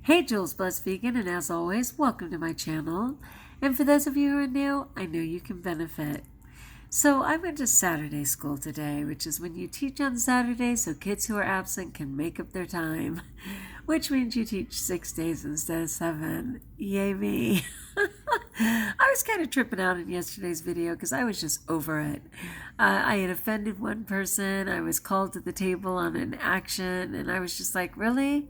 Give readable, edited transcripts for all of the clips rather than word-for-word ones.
Hey, Jules Blessed Vegan, and as always, welcome to my channel. And for those of you who are new, I know you can benefit. So I went to Saturday school today, which is when you teach on Saturday so kids who are absent can make up their time, which means you teach 6 days instead of 7. Yay me. I was kind of tripping out in yesterday's video because I was just over it. I had offended one person, I was called to the table on an action, and I was just like, really?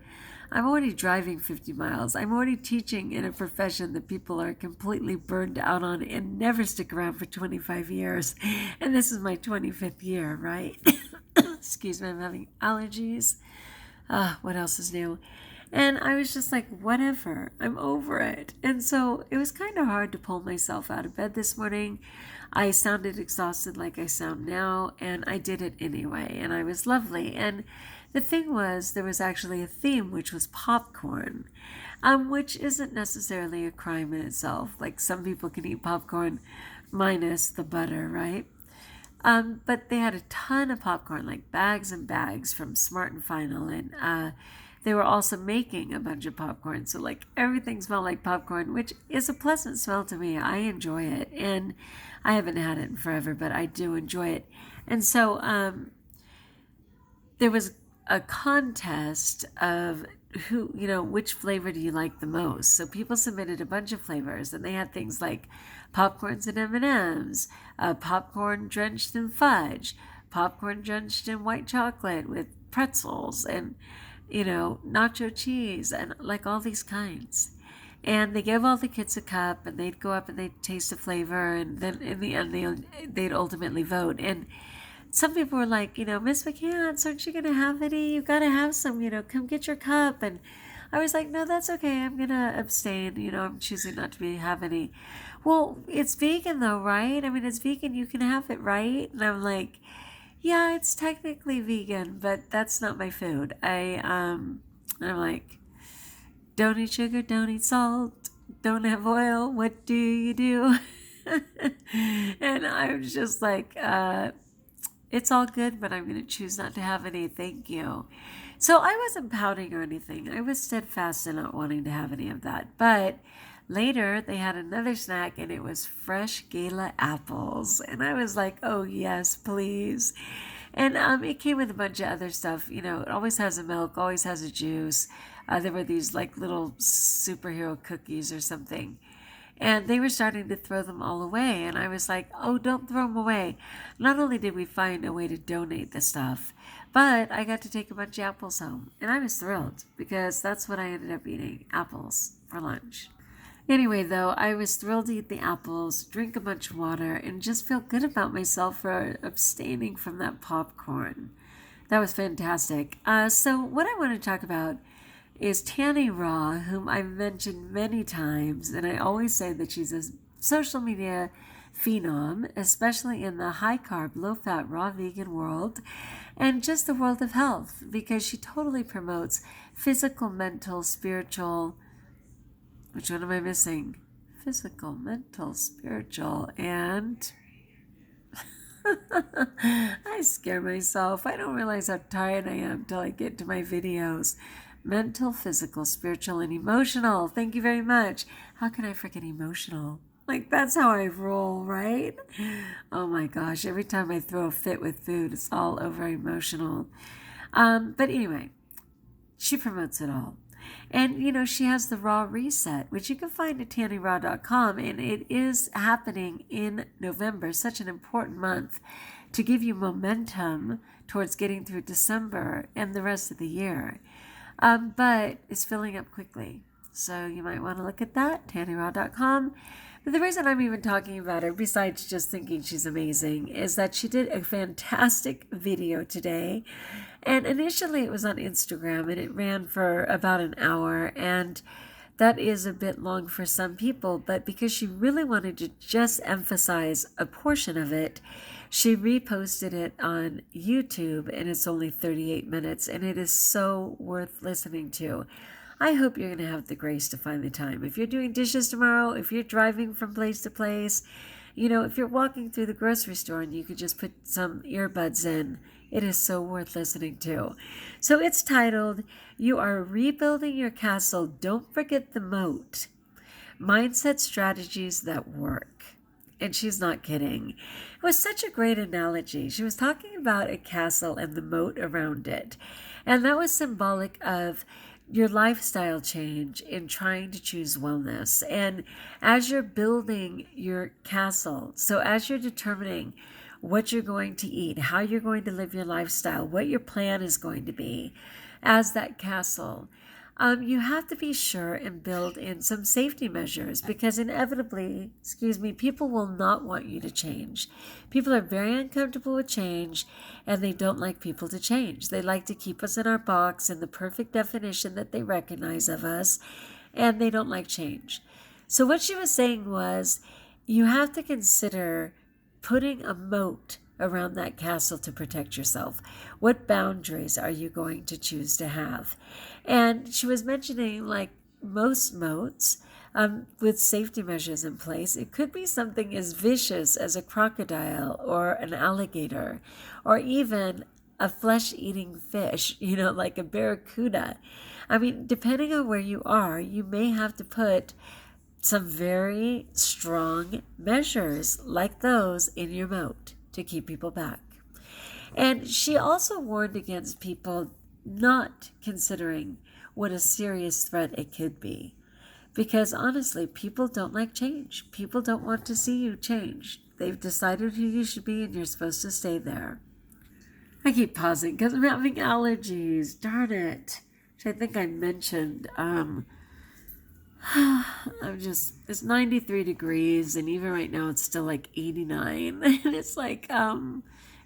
I'm already driving 50 miles. I'm already teaching in a profession that people are completely burned out on and never stick around for 25 years. And this is my 25th year, right? Excuse me, I'm having allergies. What else is new? And I was just like, whatever, I'm over it. And so it was kind of hard to pull myself out of bed this morning. I sounded exhausted like I sound now, and I did it anyway, and I was lovely. And the thing was, there was actually a theme, which was popcorn, which isn't necessarily a crime in itself. Like, some people can eat popcorn minus the butter, right? But they had a ton of popcorn, like bags and bags from Smart and Final, and they were also making a bunch of popcorn. So like everything smelled like popcorn, which is a pleasant smell to me. I enjoy it, and I haven't had it in forever, but I do enjoy it. And so there was a contest of which flavor do you like the most. So people submitted a bunch of flavors, and they had things like popcorns and M&Ms, popcorn drenched in fudge, popcorn drenched in white chocolate with pretzels, and nacho cheese, and like all these kinds. And they gave all the kids a cup, and they'd go up and they'd taste the flavor, and then in the end they'd ultimately vote. And some people were like, Miss McCants, aren't you going to have any? You got to have some, come get your cup. And I was like, no, that's okay. I'm going to abstain. I'm choosing not to have any. Well, it's vegan though, right? I mean, it's vegan. You can have it, right? And I'm like, yeah, it's technically vegan, but that's not my food. And I'm like, don't eat sugar, don't eat salt, don't have oil. What do you do? And I was just like, it's all good, but I'm going to choose not to have any, thank you. So I wasn't pouting or anything. I was steadfast in not wanting to have any of that. But later, they had another snack, and it was fresh Gala apples. And I was like, oh, yes, please. And it came with a bunch of other stuff. It always has a milk, always has a juice. There were these like little superhero cookies or something. And they were starting to throw them all away. And I was like, oh, don't throw them away. Not only did we find a way to donate the stuff, but I got to take a bunch of apples home. And I was thrilled because that's what I ended up eating, apples for lunch. Anyway, though, I was thrilled to eat the apples, drink a bunch of water, and just feel good about myself for abstaining from that popcorn. That was fantastic. So what I want to talk about is Tanny Raw, whom I've mentioned many times, and I always say that she's a social media phenom, especially in the high-carb, low-fat, raw vegan world, and just the world of health, because she totally promotes physical, mental, spiritual. Which one am I missing? Physical, mental, spiritual, and I scare myself. I don't realize how tired I am till I get to my videos. Mental, physical, spiritual, and emotional. Thank you very much. How can I forget emotional? Like, that's how I roll, right? Oh my gosh, every time I throw a fit with food, it's all over emotional. But anyway, she promotes it all. And, she has the Raw Reset, which you can find at tannyraw.com, and it is happening in November, such an important month, to give you momentum towards getting through December and the rest of the year. But it's filling up quickly. So you might want to look at that, tannyraw.com. But the reason I'm even talking about her, besides just thinking she's amazing, is that she did a fantastic video today. And initially it was on Instagram, and it ran for about an hour. And that is a bit long for some people. But because she really wanted to just emphasize a portion of it, she reposted it on YouTube, and it's only 38 minutes, and it is so worth listening to. I hope you're going to have the grace to find the time. If you're doing dishes tomorrow, if you're driving from place to place, if you're walking through the grocery store and you could just put some earbuds in, It is so worth listening to. So it's titled, You Are Rebuilding Your Castle. Don't Forget the Moat. Mindset Strategies That Work. And she's not kidding. It was such a great analogy. She was talking about a castle and the moat around it. And that was symbolic of your lifestyle change in trying to choose wellness. And as you're building your castle, so as you're determining what you're going to eat, how you're going to live your lifestyle, what your plan is going to be as that castle, you have to be sure and build in some safety measures because inevitably, people will not want you to change. People are very uncomfortable with change and they don't like people to change. They like to keep us in our box in the perfect definition that they recognize of us, and they don't like change. So what she was saying was, you have to consider putting a moat around that castle to protect yourself. What boundaries are you going to choose to have? And she was mentioning, like most moats, with safety measures in place, it could be something as vicious as a crocodile or an alligator, or even a flesh-eating fish, like a barracuda. I mean, depending on where you are, you may have to put some very strong measures like those in your moat to keep people back. And she also warned against people not considering what a serious threat it could be. Because honestly, people don't like change. People don't want to see you change. They've decided who you should be and you're supposed to stay there. I keep pausing because I'm having allergies. Darn it. Which I think I mentioned. It's 93 degrees and even right now it's still like 89. And it's like,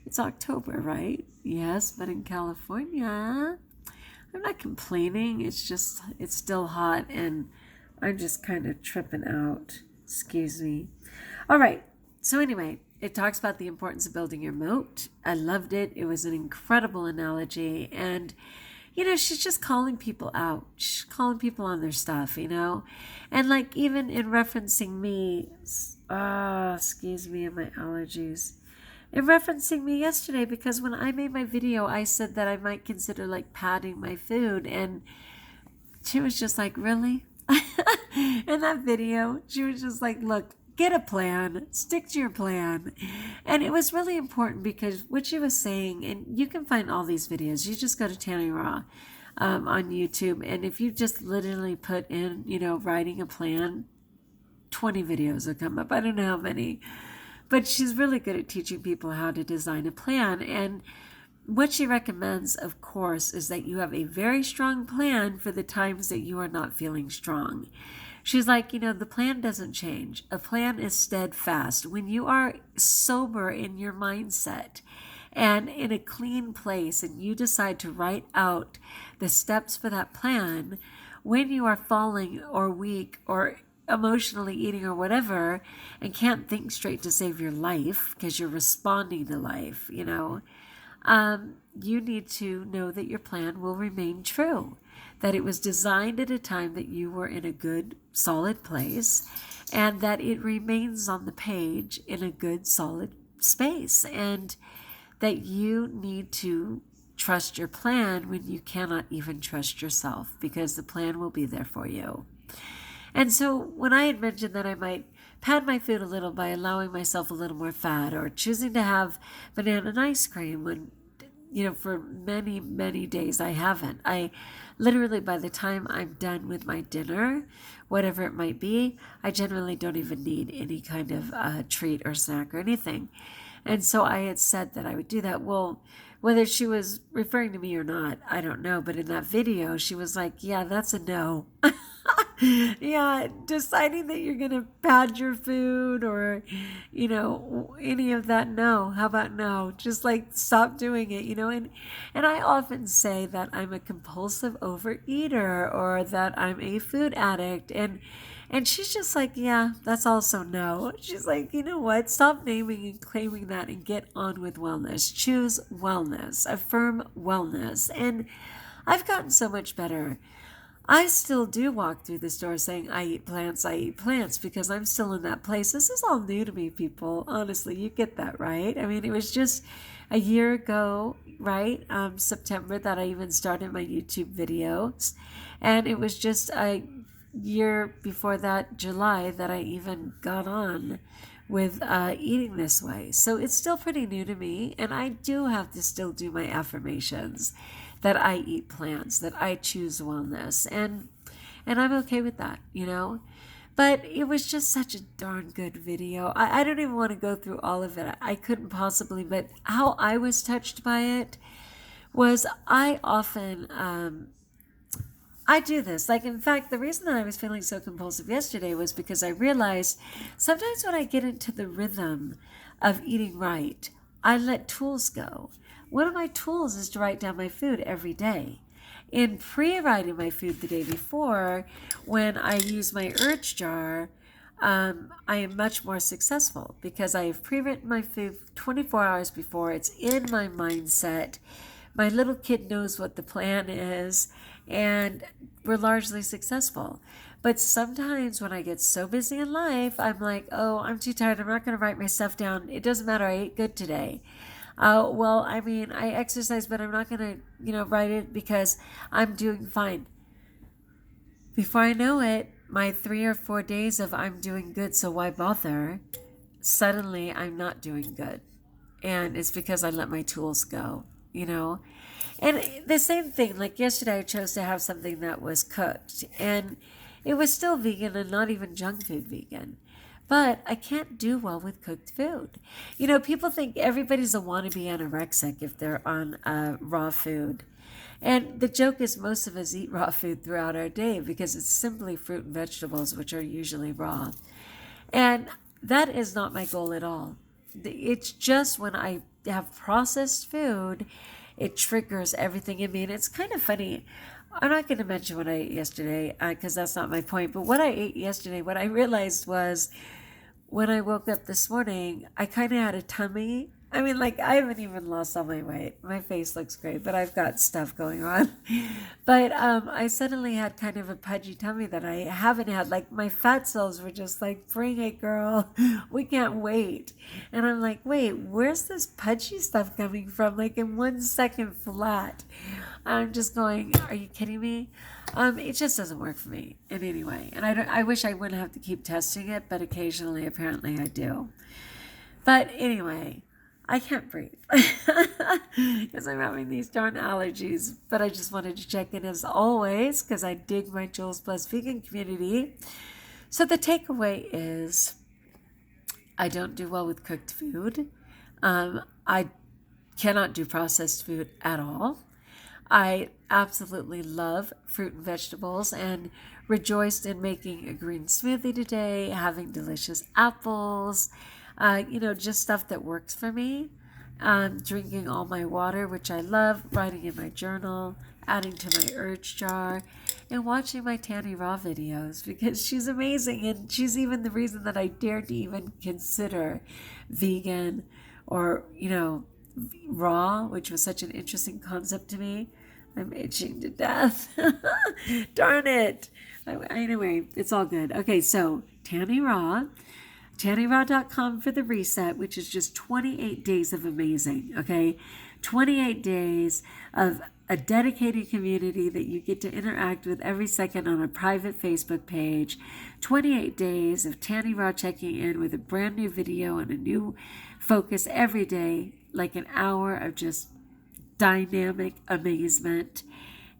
it's October, right? Yes, but in California, I'm not complaining. It's still hot and I'm just kind of tripping out. Excuse me. All right. So anyway, it talks about the importance of building your moat. I loved it. It was an incredible analogy. And she's just calling people out. She's calling people on their stuff, And like even in referencing me, excuse me and my allergies. In referencing me yesterday, because when I made my video, I said that I might consider like padding my food. And she was just like, really? In that video, she was just like, look, get a plan, stick to your plan. And it was really important because what she was saying, and you can find all these videos, you just go to Tanny Raw on YouTube, and if you just literally put in, writing a plan, 20 videos will come up. I don't know how many, but she's really good at teaching people how to design a plan. And what she recommends, of course, is that you have a very strong plan for the times that you are not feeling strong. She's like, the plan doesn't change. A plan is steadfast. When you are sober in your mindset and in a clean place and you decide to write out the steps for that plan, when you are falling or weak or emotionally eating or whatever and can't think straight to save your life because you're responding to life, you need to know that your plan will remain true, that it was designed at a time that you were in a good, solid place, and that it remains on the page in a good, solid space, and that you need to trust your plan when you cannot even trust yourself, because the plan will be there for you. And so when I had mentioned that I might pad my food a little by allowing myself a little more fat, or choosing to have banana and ice cream when, for many, many days I haven't. I literally, by the time I'm done with my dinner, whatever it might be, I generally don't even need any kind of treat or snack or anything. And so I had said that I would do that. Well, whether she was referring to me or not, I don't know. But in that video, she was like, yeah, that's a no. Yeah, deciding that you're going to pad your food or, any of that, no. How about no? Just like stop doing it, And I often say that I'm a compulsive overeater or that I'm a food addict. And she's just like, yeah, that's also no. She's like, you know what? Stop naming and claiming that and get on with wellness. Choose wellness. Affirm wellness. And I've gotten so much better. I still do walk through the store saying, I eat plants, because I'm still in that place. This is all new to me, people. Honestly, you get that, right? I mean, it was just a year ago, right? September, that I even started my YouTube videos. And it was just a year before that, July, that I even got on with eating this way. So it's still pretty new to me, and I do have to still do my affirmations that I eat plants, that I choose wellness, and I'm okay with that, you know. But it was just such a darn good video. I don't even want to go through all of it. I couldn't possibly, but how I was touched by it was I often I do this. Like, in fact, the reason that I was feeling so compulsive yesterday was because I realized sometimes when I get into the rhythm of eating right, I let tools go. One of my tools is to write down my food every day. In pre-writing my food the day before, when I use my urge jar, I am much more successful because I have pre-written my food 24 hours before. It's in my mindset. My little kid knows what the plan is, and we're largely successful. But sometimes when I get so busy in life, I'm like, oh, I'm too tired. I'm not going to write my stuff down. It doesn't matter. I ate good today. Well, I mean, I exercise, but I'm not going to, write it because I'm doing fine. Before I know it, my 3 or 4 days of I'm doing good, so why bother? Suddenly I'm not doing good. And it's because I let my tools go, And the same thing, like yesterday I chose to have something that was cooked, and it was still vegan and not even junk food vegan. But I can't do well with cooked food. People think everybody's a wannabe anorexic if they're on raw food. And the joke is most of us eat raw food throughout our day because it's simply fruit and vegetables, which are usually raw. And that is not my goal at all. It's just when I have processed food, it triggers everything in me. And it's kind of funny. I'm not going to mention what I ate yesterday because that's not my point. But what I ate yesterday, what I realized was when I woke up this morning, I kind of had a tummy. I mean, like, I haven't even lost all my weight. My face looks great, but I've got stuff going on. But I suddenly had kind of a pudgy tummy that I haven't had. Like, my fat cells were just like, bring it, girl. We can't wait. And I'm like, wait, where's this pudgy stuff coming from? Like, in 1 second flat. I'm just going, are you kidding me? It just doesn't work for me in any way. And I wish I wouldn't have to keep testing it, but occasionally, apparently, I do. But anyway, I can't breathe because I'm having these darn allergies. But I just wanted to check in as always because I dig my JulesBlessedVegan community. So the takeaway is I don't do well with cooked food. I cannot do processed food at all. I absolutely love fruit and vegetables and rejoiced in making a green smoothie today, having delicious apples, just stuff that works for me. Drinking all my water, which I love, writing in my journal, adding to my urge jar, and watching my Tanny Raw videos because she's amazing. And she's even the reason that I dared to even consider vegan or, raw, which was such an interesting concept to me. I'm itching to death. Darn it. Anyway, it's all good. Okay, so Tanny Raw, TannyRaw.com for the reset, which is just 28 days of amazing, okay? 28 days of a dedicated community that you get to interact with every second on a private Facebook page. 28 days of Tanny Raw checking in with a brand new video and a new focus every day, like an hour of just dynamic amazement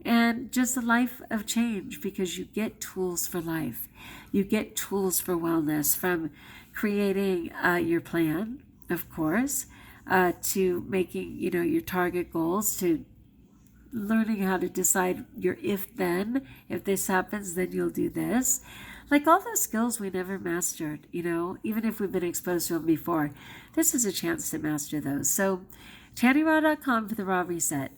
and just a life of change because you get tools for life. You get tools for wellness from creating your plan, of course, to making, your target goals, to learning how to decide your if this happens, then you'll do this. Like all those skills we never mastered, even if we've been exposed to them before. This is a chance to master those. So TannyRaw.com for the raw reset.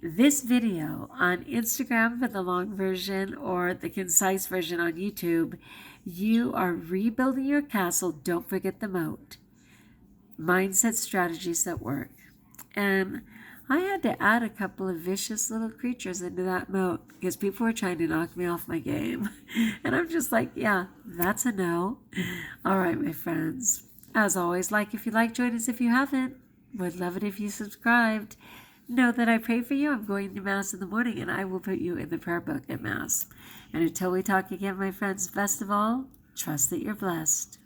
This video on Instagram for the long version or the concise version on YouTube, you are rebuilding your castle. Don't forget the moat. Mindset strategies that work. And I had to add a couple of vicious little creatures into that moat because people were trying to knock me off my game. And I'm just like, yeah, that's a no. All right, my friends. As always, like if you like, join us if you haven't. Would love it if you subscribed. Know that I pray for you. I'm going to Mass in the morning, and I will put you in the prayer book at Mass. And until we talk again, my friends, best of all, trust that you're blessed.